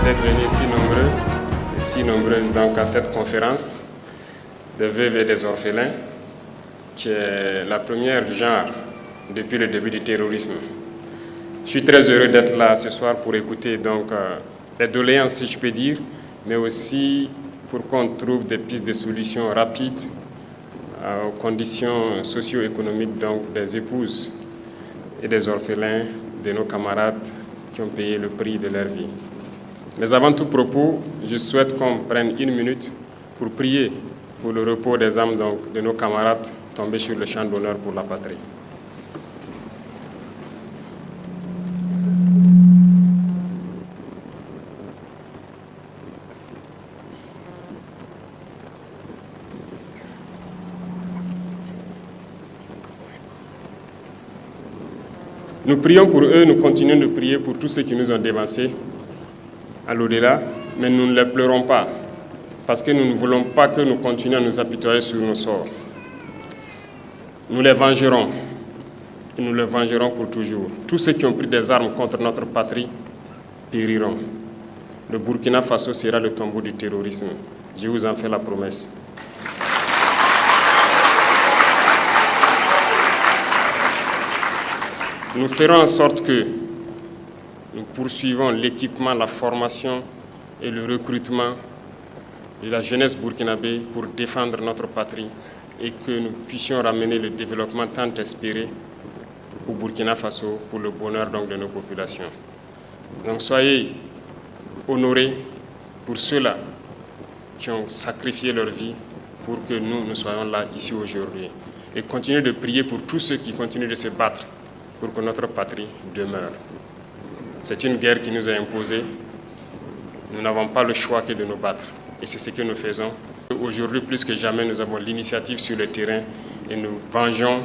d'être venus si nombreux et si nombreuses donc, à cette conférence des veuves et des orphelins, qui est la première du genre depuis le début du terrorisme. Je suis très heureux d'être là ce soir pour écouter donc, les doléances, si je peux dire, mais aussi pour qu'on trouve des pistes de solutions rapides aux conditions socio-économiques donc, des épouses et des orphelins de nos camarades qui ont payé le prix de leur vie. Mais avant tout propos, je souhaite qu'on prenne une minute pour prier pour le repos des âmes donc, de nos camarades tombés sur le champ d'honneur pour la patrie. Nous prions pour eux, nous continuons de prier pour tous ceux qui nous ont dévancés à l'au-delà, mais nous ne les pleurons pas, parce que nous ne voulons pas que nous continuions à nous apitoyer sur nos sorts. Nous les vengerons, et nous les vengerons pour toujours. Tous ceux qui ont pris des armes contre notre patrie périront. Le Burkina Faso sera le tombeau du terrorisme. Je vous en fais la promesse. Nous ferons en sorte que nous poursuivons l'équipement, la formation et le recrutement de la jeunesse burkinabé pour défendre notre patrie et que nous puissions ramener le développement tant espéré au Burkina Faso pour le bonheur donc, de nos populations. Donc soyez honorés pour ceux-là qui ont sacrifié leur vie pour que nous soyons là ici aujourd'hui. Et continuez de prier pour tous ceux qui continuent de se battre pour que notre patrie demeure. C'est une guerre qui nous est imposée. Nous n'avons pas le choix que de nous battre. Et c'est ce que nous faisons. Aujourd'hui, plus que jamais, nous avons l'initiative sur le terrain et nous vengeons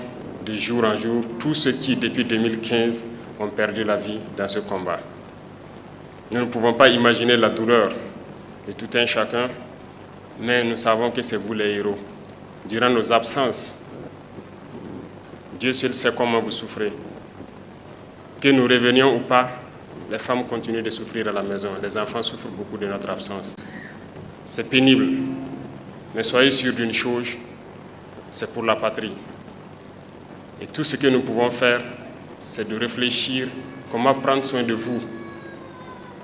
de jour en jour tous ceux qui, depuis 2015, ont perdu la vie dans ce combat. Nous ne pouvons pas imaginer la douleur de tout un chacun, mais nous savons que c'est vous les héros. Durant nos absences, Dieu seul sait comment vous souffrez. Que nous revenions ou pas, les femmes continuent de souffrir à la maison. Les enfants souffrent beaucoup de notre absence. C'est pénible, mais soyez sûrs d'une chose, c'est pour la patrie. Et tout ce que nous pouvons faire, c'est de réfléchir comment prendre soin de vous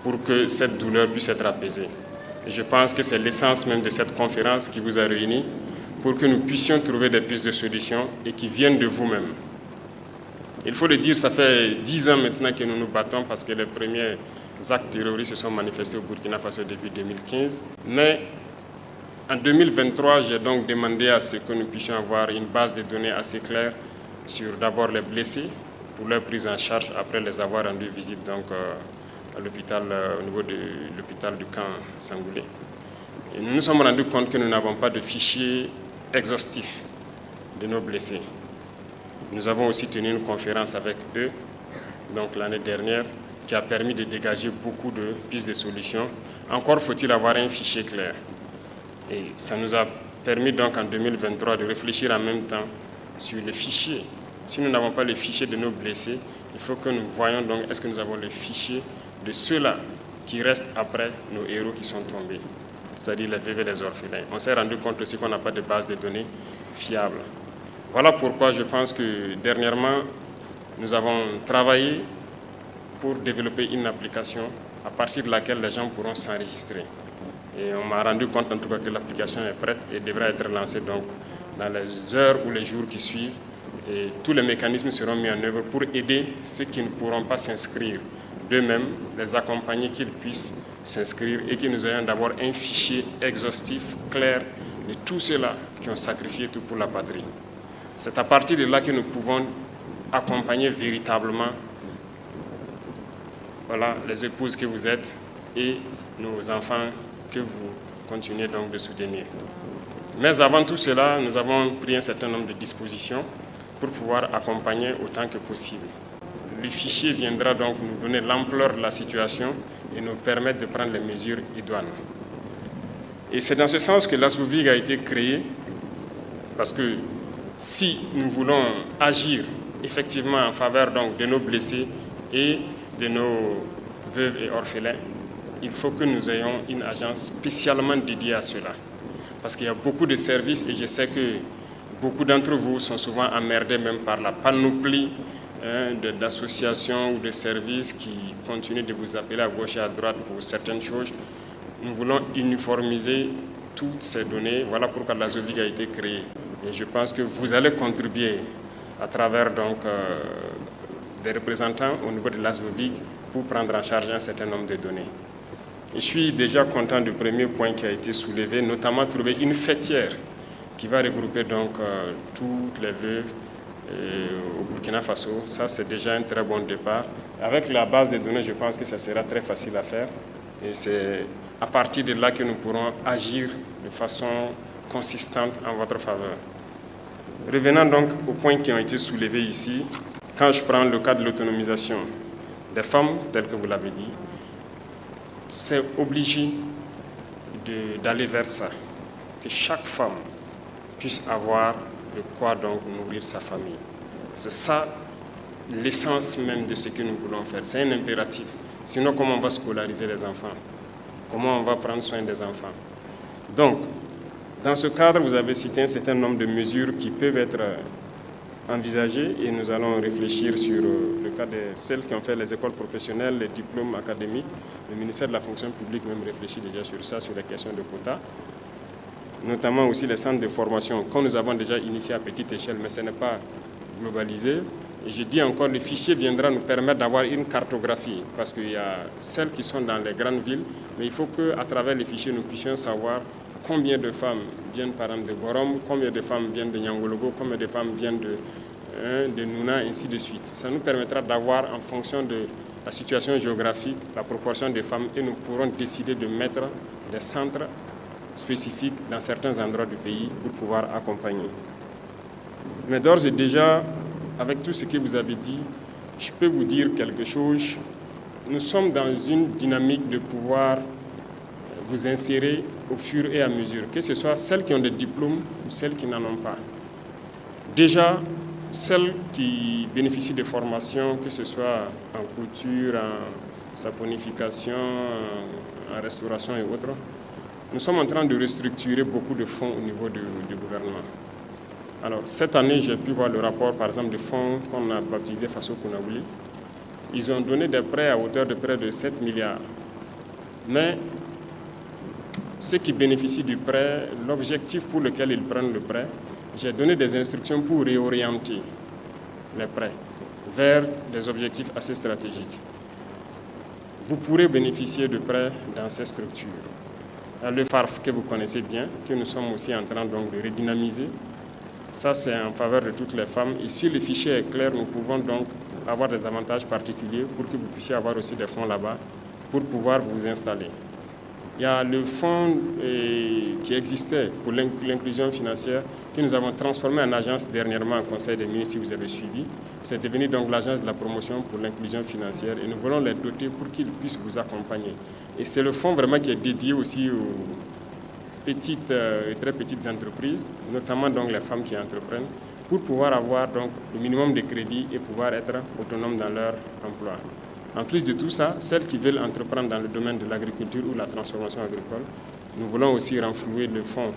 pour que cette douleur puisse être apaisée. Et je pense que c'est l'essence même de cette conférence qui vous a réunis pour que nous puissions trouver des pistes de solutions et qui viennent de vous-même. Il faut le dire, ça fait 10 ans maintenant que nous nous battons parce que les premiers actes terroristes se sont manifestés au Burkina Faso depuis 2015. Mais en 2023, j'ai donc demandé à ce que nous puissions avoir une base de données assez claire sur d'abord les blessés pour leur prise en charge après les avoir rendu visite donc, à l'hôpital, au niveau de l'hôpital du camp Sangoulé. Et nous nous sommes rendus compte que nous n'avons pas de fichier exhaustif de nos blessés. Nous avons aussi tenu une conférence avec eux, donc l'année dernière, qui a permis de dégager beaucoup de pistes de solutions. Encore faut-il avoir un fichier clair. Et ça nous a permis donc en 2023 de réfléchir en même temps sur le fichier. Si nous n'avons pas le fichier de nos blessés, il faut que nous voyions donc est-ce que nous avons le fichier de ceux-là qui restent après nos héros qui sont tombés, c'est-à-dire les veuves et les orphelins. On s'est rendu compte aussi qu'on n'a pas de base de données fiable. Voilà pourquoi je pense que dernièrement, nous avons travaillé pour développer une application à partir de laquelle les gens pourront s'enregistrer. Et on m'a rendu compte en tout cas que l'application est prête et devra être lancée donc dans les heures ou les jours qui suivent. Et tous les mécanismes seront mis en œuvre pour aider ceux qui ne pourront pas s'inscrire d'eux-mêmes, les accompagner qu'ils puissent s'inscrire et que nous ayons d'abord un fichier exhaustif, clair, de tous ceux-là qui ont sacrifié tout pour la patrie. C'est à partir de là que nous pouvons accompagner véritablement voilà, les épouses que vous êtes et nos enfants que vous continuez donc de soutenir. Mais avant tout cela, nous avons pris un certain nombre de dispositions pour pouvoir accompagner autant que possible. Le fichier viendra donc nous donner l'ampleur de la situation et nous permettre de prendre les mesures idoines. Et c'est dans ce sens que l'ASOVIG a été créé, parce que si nous voulons agir effectivement en faveur donc, de nos blessés et de nos veuves et orphelins, il faut que nous ayons une agence spécialement dédiée à cela. Parce qu'il y a beaucoup de services et je sais que beaucoup d'entre vous sont souvent emmerdés même par la panoplie d'associations ou de services qui continuent de vous appeler à gauche et à droite pour certaines choses. Nous voulons uniformiser toutes ces données. Voilà pourquoi l'ASOVIG a été créée. Et je pense que vous allez contribuer à travers donc, des représentants au niveau de l'ASOVIG pour prendre en charge un certain nombre de données. Je suis déjà content du premier point qui a été soulevé, notamment trouver une fêtière qui va regrouper donc toutes les veuves au Burkina Faso. Ça, c'est déjà un très bon départ. Avec la base de données, je pense que ça sera très facile à faire. Et c'est à partir de là que nous pourrons agir de façon consistante en votre faveur. Revenant donc aux points qui ont été soulevés ici, quand je prends le cas de l'autonomisation des femmes, tel que vous l'avez dit, c'est obligé d'aller vers ça, que chaque femme puisse avoir de quoi donc nourrir sa famille. C'est ça l'essence même de ce que nous voulons faire. C'est un impératif. Sinon, comment on va scolariser les enfants? Comment on va prendre soin des enfants? Donc, dans ce cadre, vous avez cité un certain nombre de mesures qui peuvent être envisagées et nous allons réfléchir sur le cas de celles qui ont fait les écoles professionnelles, les diplômes académiques. Le ministère de la fonction publique même réfléchit déjà sur ça, sur les questions de quotas, notamment aussi les centres de formation, que nous avons déjà initié à petite échelle, mais ce n'est pas globalisé. Et je dis encore, le fichier viendra nous permettre d'avoir une cartographie, parce qu'il y a celles qui sont dans les grandes villes, mais il faut qu'à travers les fichiers, nous puissions savoir combien de femmes viennent par exemple de Borom, combien de femmes viennent de Nyangologo, combien de femmes viennent de Nouna, ainsi de suite. Ça nous permettra d'avoir, en fonction de la situation géographique, la proportion des femmes, et nous pourrons décider de mettre des centres spécifiques dans certains endroits du pays pour pouvoir accompagner. Mais d'ores et déjà, avec tout ce que vous avez dit, je peux vous dire quelque chose. Nous sommes dans une dynamique de pouvoir vous insérer au fur et à mesure, que ce soit celles qui ont des diplômes ou celles qui n'en ont pas. Déjà, celles qui bénéficient de formations, que ce soit en couture, en saponification, en restauration et autres, nous sommes en train de restructurer beaucoup de fonds au niveau du gouvernement. Alors, cette année, j'ai pu voir le rapport, par exemple, de fonds qu'on a baptisé Faso Kounaouli. Ils ont donné des prêts à hauteur de près de 7 milliards. Mais ceux qui bénéficient du prêt, l'objectif pour lequel ils prennent le prêt, j'ai donné des instructions pour réorienter les prêts vers des objectifs assez stratégiques. Vous pourrez bénéficier de prêts dans ces structures. Le FARF que vous connaissez bien, que nous sommes aussi en train donc de redynamiser, ça c'est en faveur de toutes les femmes. Et si le fichier est clair, nous pouvons donc avoir des avantages particuliers pour que vous puissiez avoir aussi des fonds là-bas pour pouvoir vous installer. Il y a le fonds qui existait pour l'inclusion financière que nous avons transformé en agence dernièrement au Conseil des ministres, si vous avez suivi. C'est devenu donc l'agence de la promotion pour l'inclusion financière et nous voulons les doter pour qu'ils puissent vous accompagner. Et c'est le fonds vraiment qui est dédié aussi aux petites et très petites entreprises, notamment donc les femmes qui entreprennent, pour pouvoir avoir donc le minimum de crédit et pouvoir être autonomes dans leur emploi. En plus de tout ça, celles qui veulent entreprendre dans le domaine de l'agriculture ou la transformation agricole, nous voulons aussi renflouer le fonds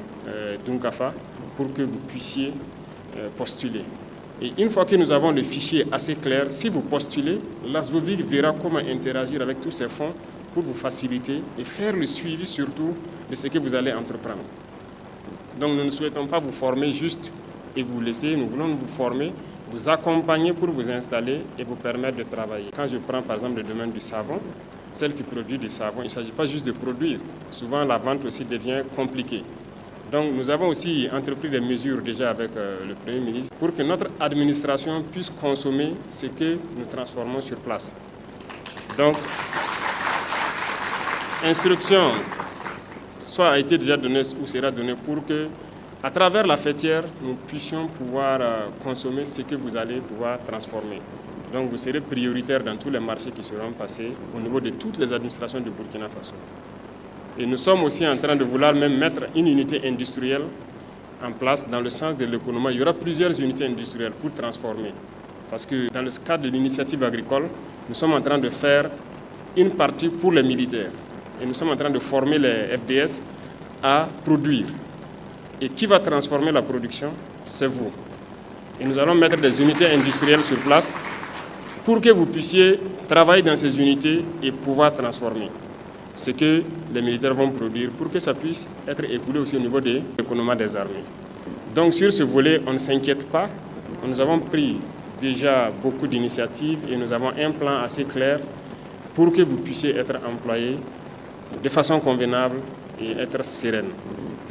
Dunkafa pour que vous puissiez postuler. Et une fois que nous avons le fichier assez clair, si vous postulez, l'ASOVIG verra comment interagir avec tous ces fonds pour vous faciliter et faire le suivi surtout de ce que vous allez entreprendre. Donc nous ne souhaitons pas vous former juste et vous laisser, nous voulons vous former, vous accompagner pour vous installer et vous permettre de travailler. Quand je prends par exemple le domaine du savon, celle qui produit du savon, il ne s'agit pas juste de produire. Souvent la vente aussi devient compliquée. Donc nous avons aussi entrepris des mesures déjà avec le Premier ministre pour que notre administration puisse consommer ce que nous transformons sur place. Donc, instruction soit a été déjà donnée ou sera donnée pour que, à travers la fêtière, nous puissions pouvoir consommer ce que vous allez pouvoir transformer. Donc vous serez prioritaire dans tous les marchés qui seront passés au niveau de toutes les administrations du Burkina Faso. Et nous sommes aussi en train de vouloir même mettre une unité industrielle en place dans le sens de l'économie. Il y aura plusieurs unités industrielles pour transformer. Parce que dans le cadre de l'initiative agricole, nous sommes en train de faire une partie pour les militaires. Et nous sommes en train de former les FDS à produire. Et qui va transformer la production? C'est vous. Et nous allons mettre des unités industrielles sur place pour que vous puissiez travailler dans ces unités et pouvoir transformer ce que les militaires vont produire pour que ça puisse être écoulé aussi au niveau de l'économie des armées. Donc sur ce volet, on ne s'inquiète pas. Nous avons pris déjà beaucoup d'initiatives et nous avons un plan assez clair pour que vous puissiez être employés de façon convenable et être sereine.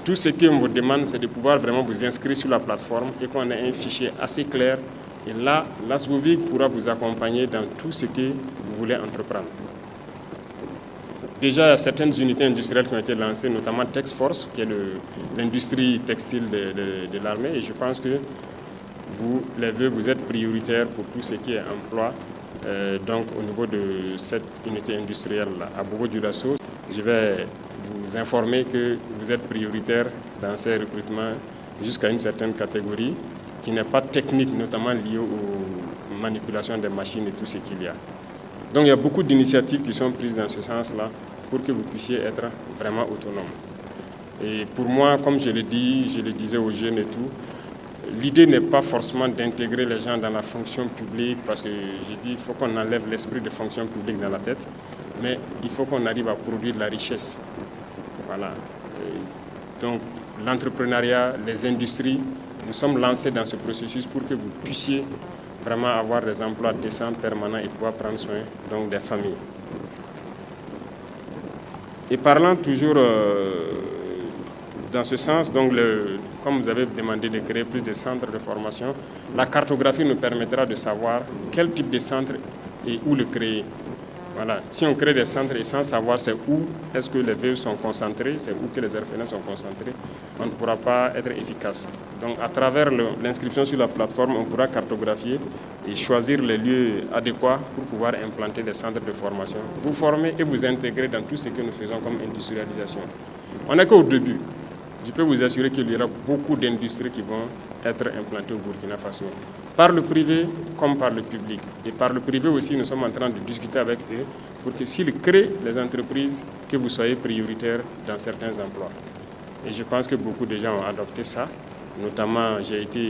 Tout ce qu'on vous demande, c'est de pouvoir vraiment vous inscrire sur la plateforme et qu'on ait un fichier assez clair. Et là, l'ASVOVIG pourra vous accompagner dans tout ce que vous voulez entreprendre. Déjà, il y a certaines unités industrielles qui ont été lancées, notamment TexForce, qui est l'industrie textile de l'armée. Et je pense que vous, les vœux, vous êtes prioritaires pour tout ce qui est emploi. Donc, au niveau de cette unité industrielle à Bobo-Dioulasso, je vais vous informer que vous êtes prioritaire dans ces recrutements jusqu'à une certaine catégorie qui n'est pas technique, notamment liée aux manipulations des machines et tout ce qu'il y a. Donc il y a beaucoup d'initiatives qui sont prises dans ce sens-là pour que vous puissiez être vraiment autonome. Et pour moi, comme je le disais aux jeunes et tout, l'idée n'est pas forcément d'intégrer les gens dans la fonction publique parce que j'ai dit qu'il faut qu'on enlève l'esprit de fonction publique dans la tête, mais il faut qu'on arrive à produire de la richesse. Voilà. Et donc l'entrepreneuriat, les industries, nous sommes lancés dans ce processus pour que vous puissiez vraiment avoir des emplois décents, permanents et pouvoir prendre soin donc, des familles. Et parlant toujours dans ce sens, donc comme vous avez demandé de créer plus de centres de formation, la cartographie nous permettra de savoir quel type de centre et où le créer. Voilà. Si on crée des centres et sans savoir c'est où est-ce que les VE sont concentrés, c'est où que les RFNA sont concentrés, on ne pourra pas être efficace. Donc à travers l'inscription sur la plateforme, on pourra cartographier et choisir les lieux adéquats pour pouvoir implanter des centres de formation, vous former et vous intégrer dans tout ce que nous faisons comme industrialisation. On n'est qu'au début. Je peux vous assurer qu'il y aura beaucoup d'industries qui vont être implantées au Burkina Faso, par le privé comme par le public. Et par le privé aussi, nous sommes en train de discuter avec eux pour que s'ils créent les entreprises, que vous soyez prioritaires dans certains emplois. Et je pense que beaucoup de gens ont adopté ça, notamment j'ai été